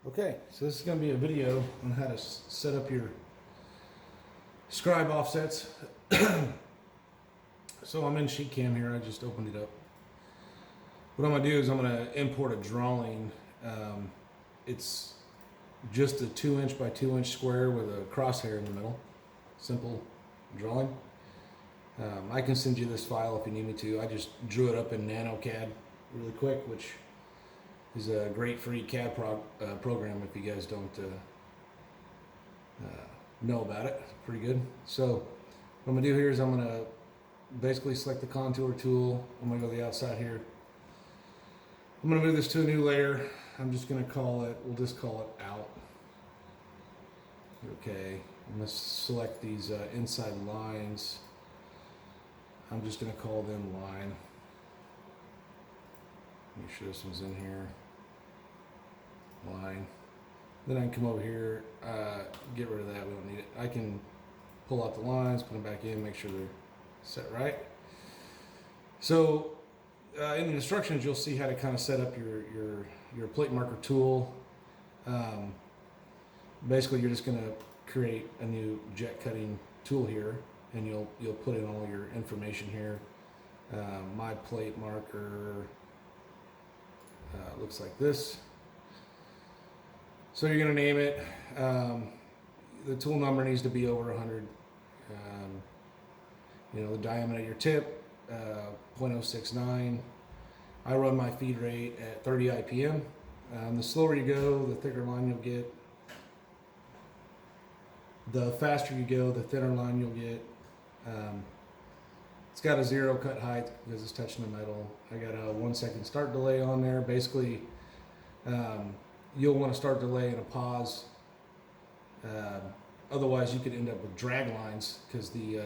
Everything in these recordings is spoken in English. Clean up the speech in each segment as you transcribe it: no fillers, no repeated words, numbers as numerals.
Okay, so this is going to be a video on how to set up your scribe offsets. So I'm in sheetcam here, I just opened it up. What I'm going to do is I'm going to import a drawing. It's just a 2" by 2" square with a crosshair in the middle. Simple drawing. I can send you this file if you need me to. I just drew it up in NanoCAD really quick, which is a great free CAD program if you guys don't know about it. It's pretty good. So what I'm going to do here is I'm going to basically select the contour tool. I'm going to go to the outside here. I'm going to move this to a new layer. I'm just going to call it, we'll just call it out. Okay, I'm going to select these inside lines. I'm just going to call them line. Make sure this one's in here. Line. Then I can come over here, get rid of that, we don't need it. I can pull out the lines, put them back in, make sure they're set right. So in the instructions you'll see how to kind of set up your plate marker tool. Basically you're just going to create a new jet cutting tool here, and you'll put in all your information here. My plate marker looks like this. So you're going to name it. The tool number needs to be over 100. The diameter of your tip, 0.069. I run my feed rate at 30 IPM. The slower you go, the thicker line you'll get. The faster you go, the thinner line you'll get. It's got a 0 cut height because it's touching the metal. I got a 1 second start delay on there. Basically, you'll want to start delay and a pause. Otherwise, you could end up with drag lines because the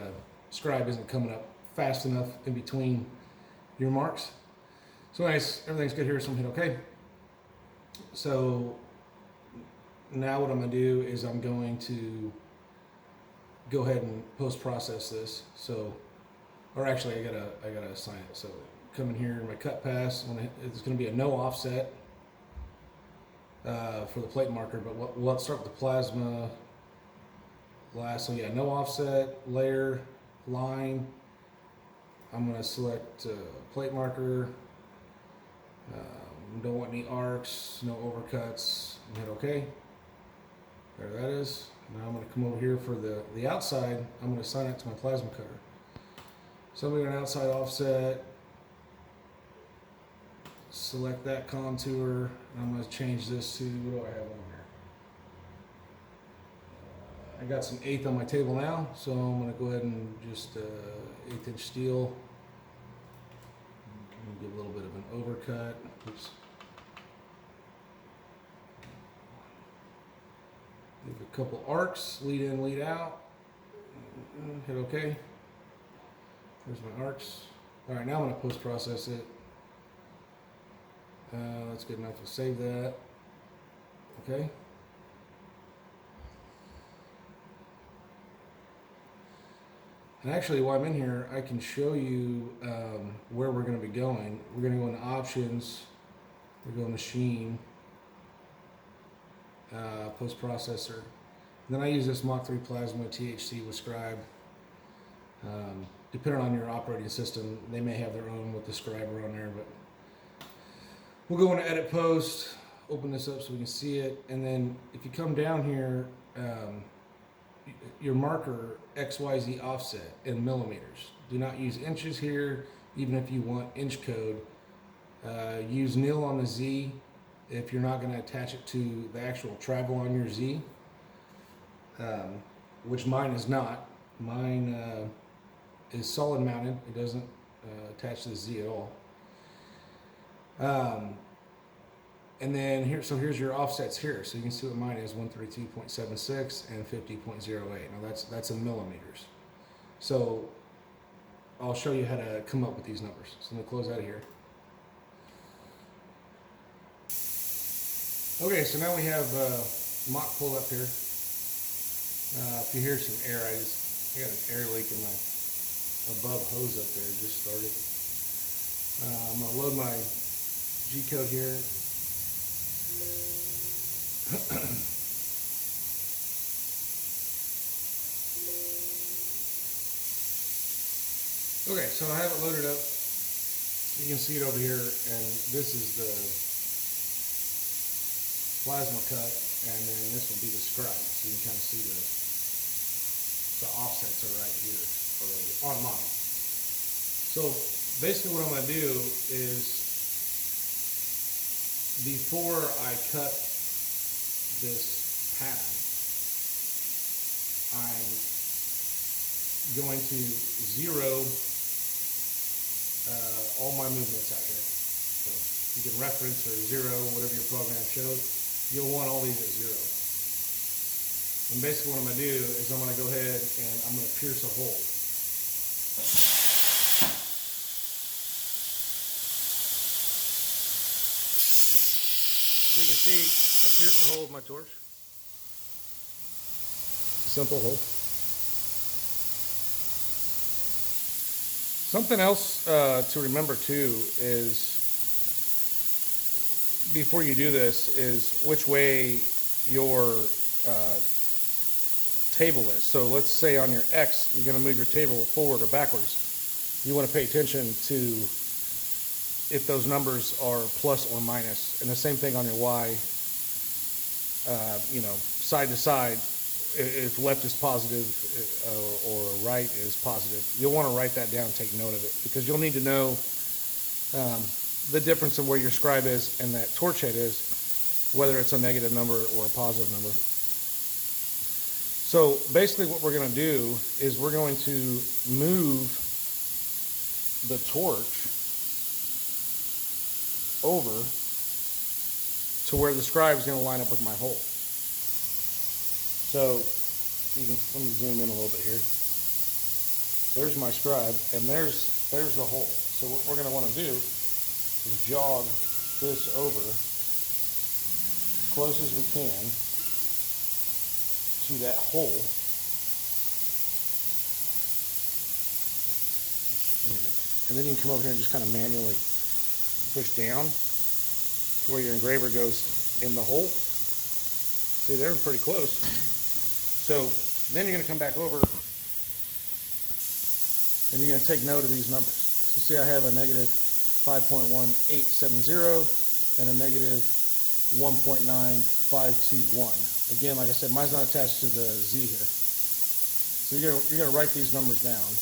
scribe isn't coming up fast enough in between your marks. So anyways, everything's good here, so I'm hit OK. So now what I'm going to do is I'm going to go ahead and post-process this. So, or actually, I gotta assign it. So come in here, my cut pass. It's going to be a no offset for the plate marker, but let's start with the plasma last. So yeah, no offset, layer, line. I'm going to select plate marker. Don't want any arcs, no overcuts, and hit OK. There that is. Now I'm going to come over here for the outside. I'm going to assign it to my plasma cutter. So I'm going to an outside offset, select that contour, and I'm going to change this to, what do I have on here? I got some 1/8 on my table now, so I'm going to go ahead and just 1/8" steel. Give a little bit of an overcut. Oops. Give a couple arcs, lead in, lead out. Hit OK. There's my arcs. All right, now I'm going to post-process it. That's good enough to save that. Okay. And actually, while I'm in here, I can show you where we're going to be going. We're going to go into options. We're going machine, post-processor. And then I use this Mach 3 Plasma THC with Scribe. Depending on your operating system, they may have their own with the scriber on there, but we'll go into edit post, open this up so we can see it, and then if you come down here, your marker XYZ offset in millimeters. Do not use inches here, even if you want inch code. Use nil on the Z if you're not going to attach it to the actual travel on your Z, which mine is not. Mine is solid mounted. It doesn't attach to the Z at all. And then here, so here's your offsets here. So you can see what mine is, 132.76 and 50.08. Now that's in millimeters. So I'll show you how to come up with these numbers. So I'm gonna close out of here. Okay, so now we have Mach pulled up here. If you hear some air, I got an air leak in my above hose up there, just started. I'm gonna load my G code here. Okay, so I have it loaded up. You can see it over here, and this is the plasma cut, and then this will be the scribe. So you can kind of see the offsets are right here already on mine. So basically what I'm going to do is, before I cut this pattern, I'm going to zero all my movements out here. So you can reference or zero, whatever your program shows. You'll want all these at zero. And basically what I'm going to do is I'm going to go ahead and I'm going to pierce a hole. So you can see I pierced the hole with my torch. Simple hole. Something else to remember too is, before you do this, is which way your table is. So let's say on your X, you're going to move your table forward or backwards. You want to pay attention to if those numbers are plus or minus. And the same thing on your Y, side to side. If left is positive or right is positive, you'll want to write that down and take note of it, because you'll need to know the difference in where your scribe is and that torch head is, whether it's a negative number or a positive number. So basically what we're going to do is we're going to move the torch over to where the scribe is going to line up with my hole. So you can, let me zoom in a little bit here. There's my scribe, and there's the hole. So what we're going to want to do is jog this over as close as we can to that hole. There we go. And then you can come over here and just kind of manually push down to where your engraver goes in the hole. See, they're pretty close. So then you're going to come back over and you're going to take note of these numbers. So see, I have a negative 5.1870 and a negative 1.9521. Again, like I said, mine's not attached to the Z here. So you're going to write these numbers down.